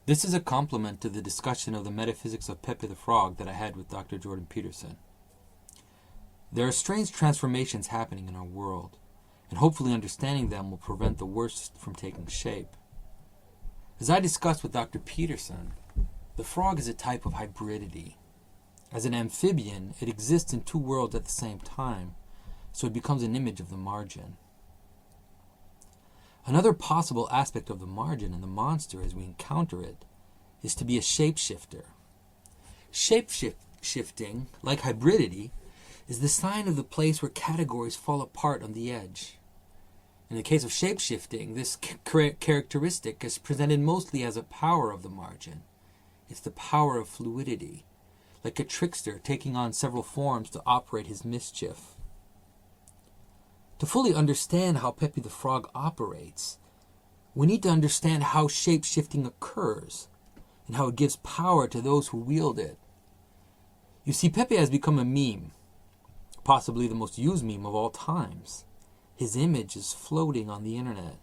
This is a complement to the discussion of the metaphysics of Pepe the Frog that I had with Dr. Jordan Peterson. There are strange transformations happening in our world, and hopefully understanding them will prevent the worst from taking shape. As I discussed with Dr. Peterson, the frog is a type of hybridity. As an amphibian, it exists in two worlds at the same time, so it becomes an image of the margin. Another possible aspect of the margin and the monster as we encounter it is to be a shapeshifter. Shape-shifting, like hybridity, is the sign of the place where categories fall apart on the edge. In the case of shape-shifting, this characteristic is presented mostly as a power of the margin. It's the power of fluidity, like a trickster taking on several forms to operate his mischief. To fully understand how Pepe the Frog operates, we need to understand how shape-shifting occurs and how it gives power to those who wield it. You see, Pepe has become a meme, possibly the most used meme of all times. His image is floating on the internet,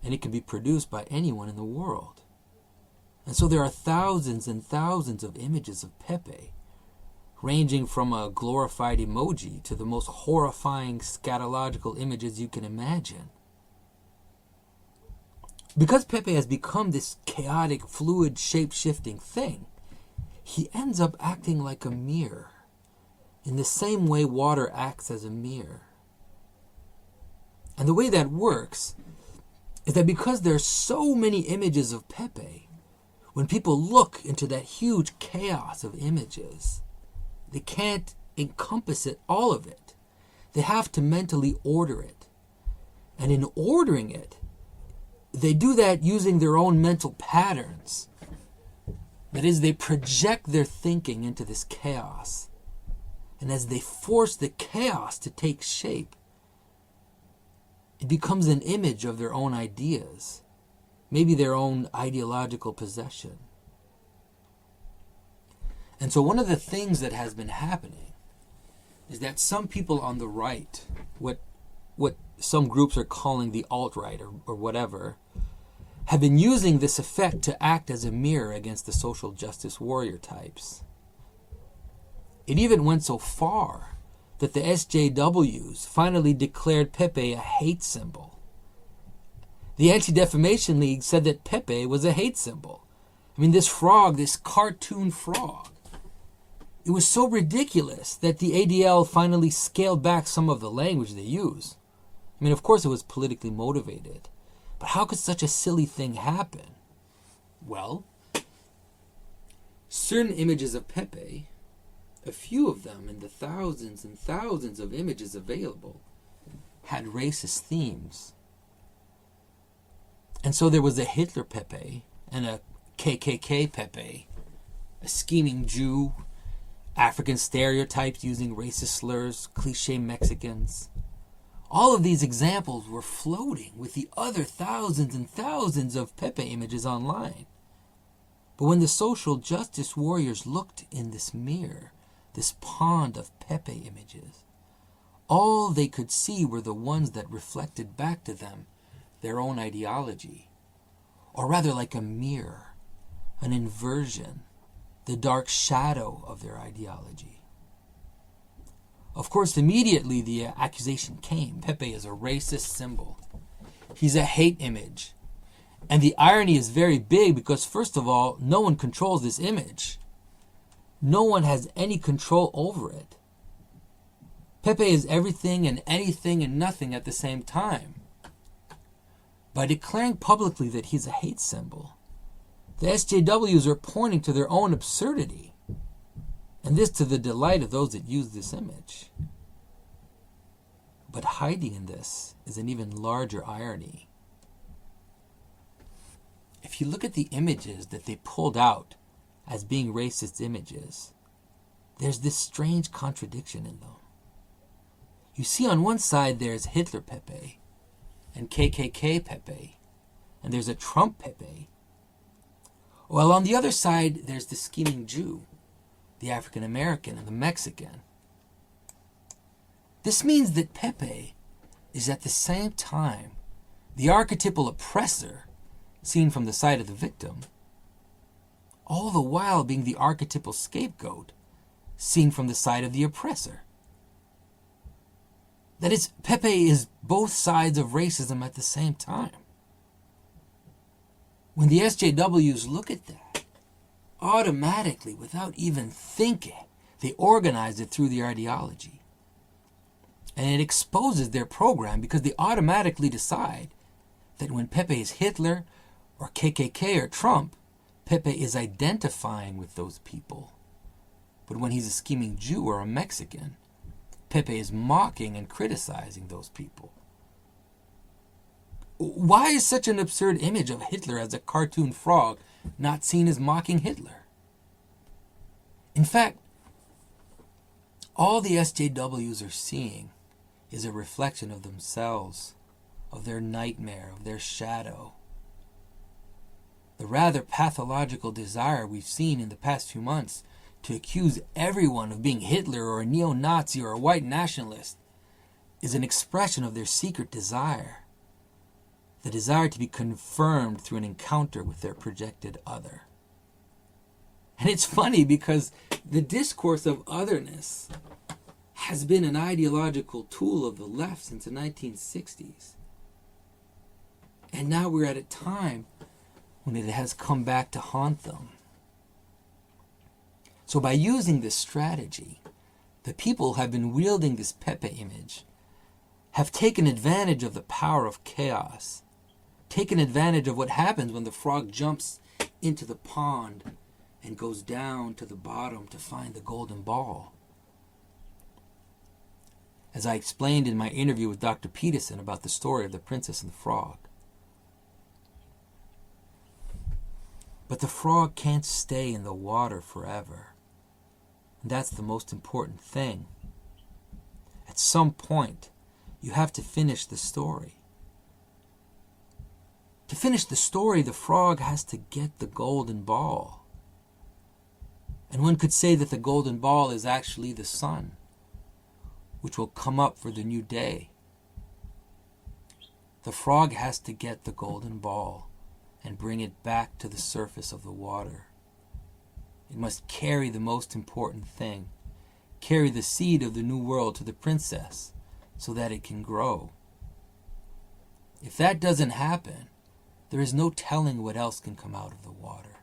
and it can be produced by anyone in the world. And so there are thousands and thousands of images of Pepe, ranging from a glorified emoji to the most horrifying scatological images you can imagine. Because Pepe has become this chaotic, fluid, shape-shifting thing, he ends up acting like a mirror, in the same way water acts as a mirror. And the way that works is that because there are so many images of Pepe, when people look into that huge chaos of images, they can't encompass it, all of it. They have to mentally order it. And in ordering it, they do that using their own mental patterns. That is, they project their thinking into this chaos. And as they force the chaos to take shape, it becomes an image of their own ideas, maybe their own ideological possession. And so one of the things that has been happening is that some people on the right, what some groups are calling the alt-right or whatever, have been using this effect to act as a mirror against the social justice warrior types. It even went so far that the SJWs finally declared Pepe a hate symbol. The Anti-Defamation League said that Pepe was a hate symbol. I mean, this frog, this cartoon frog, it was so ridiculous that the ADL finally scaled back some of the language they use. I mean, of course it was politically motivated, but how could such a silly thing happen? Well, certain images of Pepe, a few of them in the thousands and thousands of images available, had racist themes. And so there was a Hitler Pepe and a KKK Pepe, a scheming Jew, African stereotypes using racist slurs, cliché Mexicans. All of these examples were floating with the other thousands and thousands of Pepe images online. But when the social justice warriors looked in this mirror, this pond of Pepe images, all they could see were the ones that reflected back to them their own ideology, or rather like a mirror, an inversion, the dark shadow of their ideology. Of course, immediately the accusation came. Pepe is a racist symbol. He's a hate image. And the irony is very big because, first of all, no one controls this image. No one has any control over it. Pepe is everything and anything and nothing at the same time. By declaring publicly that he's a hate symbol, the SJWs are pointing to their own absurdity, and this to the delight of those that use this image. But hiding in this is an even larger irony. If you look at the images that they pulled out as being racist images, there's this strange contradiction in them. You see, on one side there's Hitler Pepe and KKK Pepe, and there's a Trump Pepe. While on the other side there's the scheming Jew, the African American, and the Mexican. This means that Pepe is at the same time the archetypal oppressor seen from the side of the victim, all the while being the archetypal scapegoat, seen from the side of the oppressor. That is, Pepe is both sides of racism at the same time. When the SJWs look at that, automatically, without even thinking, they organize it through the ideology. And it exposes their program because they automatically decide that when Pepe is Hitler or KKK or Trump, Pepe is identifying with those people. But when he's a scheming Jew or a Mexican, Pepe is mocking and criticizing those people. Why is such an absurd image of Hitler as a cartoon frog not seen as mocking Hitler? In fact, all the SJWs are seeing is a reflection of themselves, of their nightmare, of their shadow. The rather pathological desire we've seen in the past few months to accuse everyone of being Hitler or a neo-Nazi or a white nationalist is an expression of their secret desire, the desire to be confirmed through an encounter with their projected other. And it's funny because the discourse of otherness has been an ideological tool of the left since the 1960s. And now we're at a time when it has come back to haunt them. So by using this strategy, the people who have been wielding this Pepe image have taken advantage of the power of chaos, taken advantage of what happens when the frog jumps into the pond and goes down to the bottom to find the golden ball. As I explained in my interview with Dr. Peterson about the story of the princess and the frog. But the frog can't stay in the water forever. And that's the most important thing. At some point, you have to finish the story. To finish the story, the frog has to get the golden ball. And one could say that the golden ball is actually the sun, which will come up for the new day. The frog has to get the golden ball and bring it back to the surface of the water. It must carry the most important thing, carry the seed of the new world to the princess so that it can grow. If that doesn't happen, there is no telling what else can come out of the water.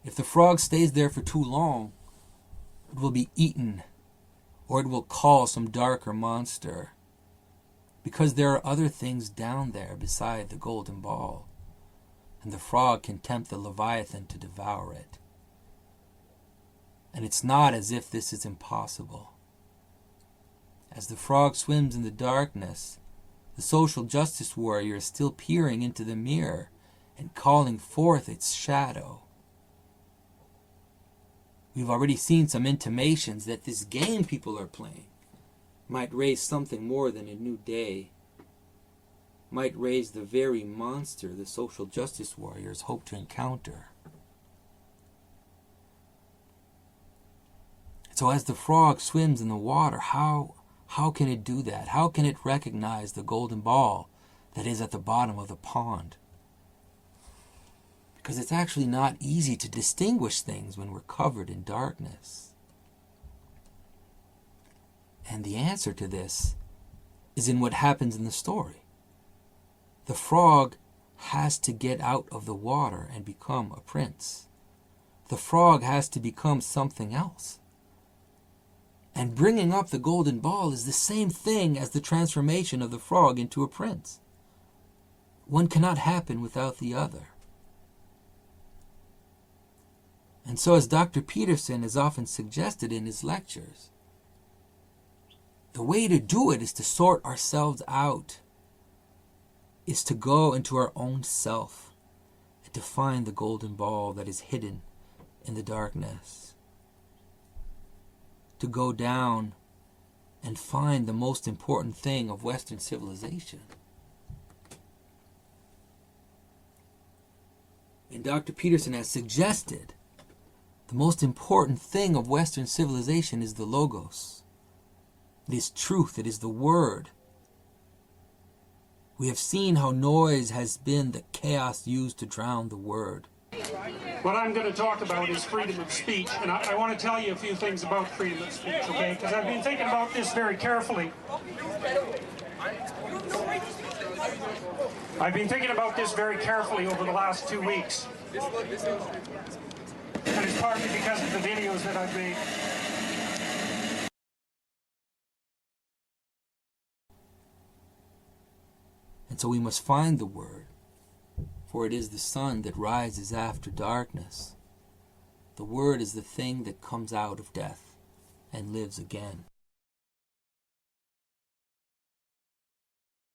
If the frog stays there for too long, it will be eaten, or it will call some darker monster, because there are other things down there beside the golden ball, and the frog can tempt the Leviathan to devour it. And it's not as if this is impossible. As the frog swims in the darkness, the social justice warrior is still peering into the mirror and calling forth its shadow. We've already seen some intimations that this game people are playing might raise something more than a new day, might raise the very monster the social justice warriors hope to encounter. So as the frog swims in the water, how can it do that? How can it recognize the golden ball that is at the bottom of the pond? Because it's actually not easy to distinguish things when we're covered in darkness. And the answer to this is in what happens in the story. The frog has to get out of the water and become a prince. The frog has to become something else. And bringing up the golden ball is the same thing as the transformation of the frog into a prince. One cannot happen without the other. And so, as Dr. Peterson has often suggested in his lectures, the way to do it is to sort ourselves out, is to go into our own self and to find the golden ball that is hidden in the darkness. To go down and find the most important thing of Western civilization. And Dr. Peterson has suggested the most important thing of Western civilization is the Logos. It is truth. It is the Word. We have seen how noise has been the chaos used to drown the Word. What I'm going to talk about is freedom of speech, and I want to tell you a few things about freedom of speech, okay? Because I've been thinking about this very carefully. I've been thinking about this very carefully over the last 2 weeks. And it's partly because of the videos that I've made. And so we must find the word, for it is the sun that rises after darkness. The word is the thing that comes out of death and lives again.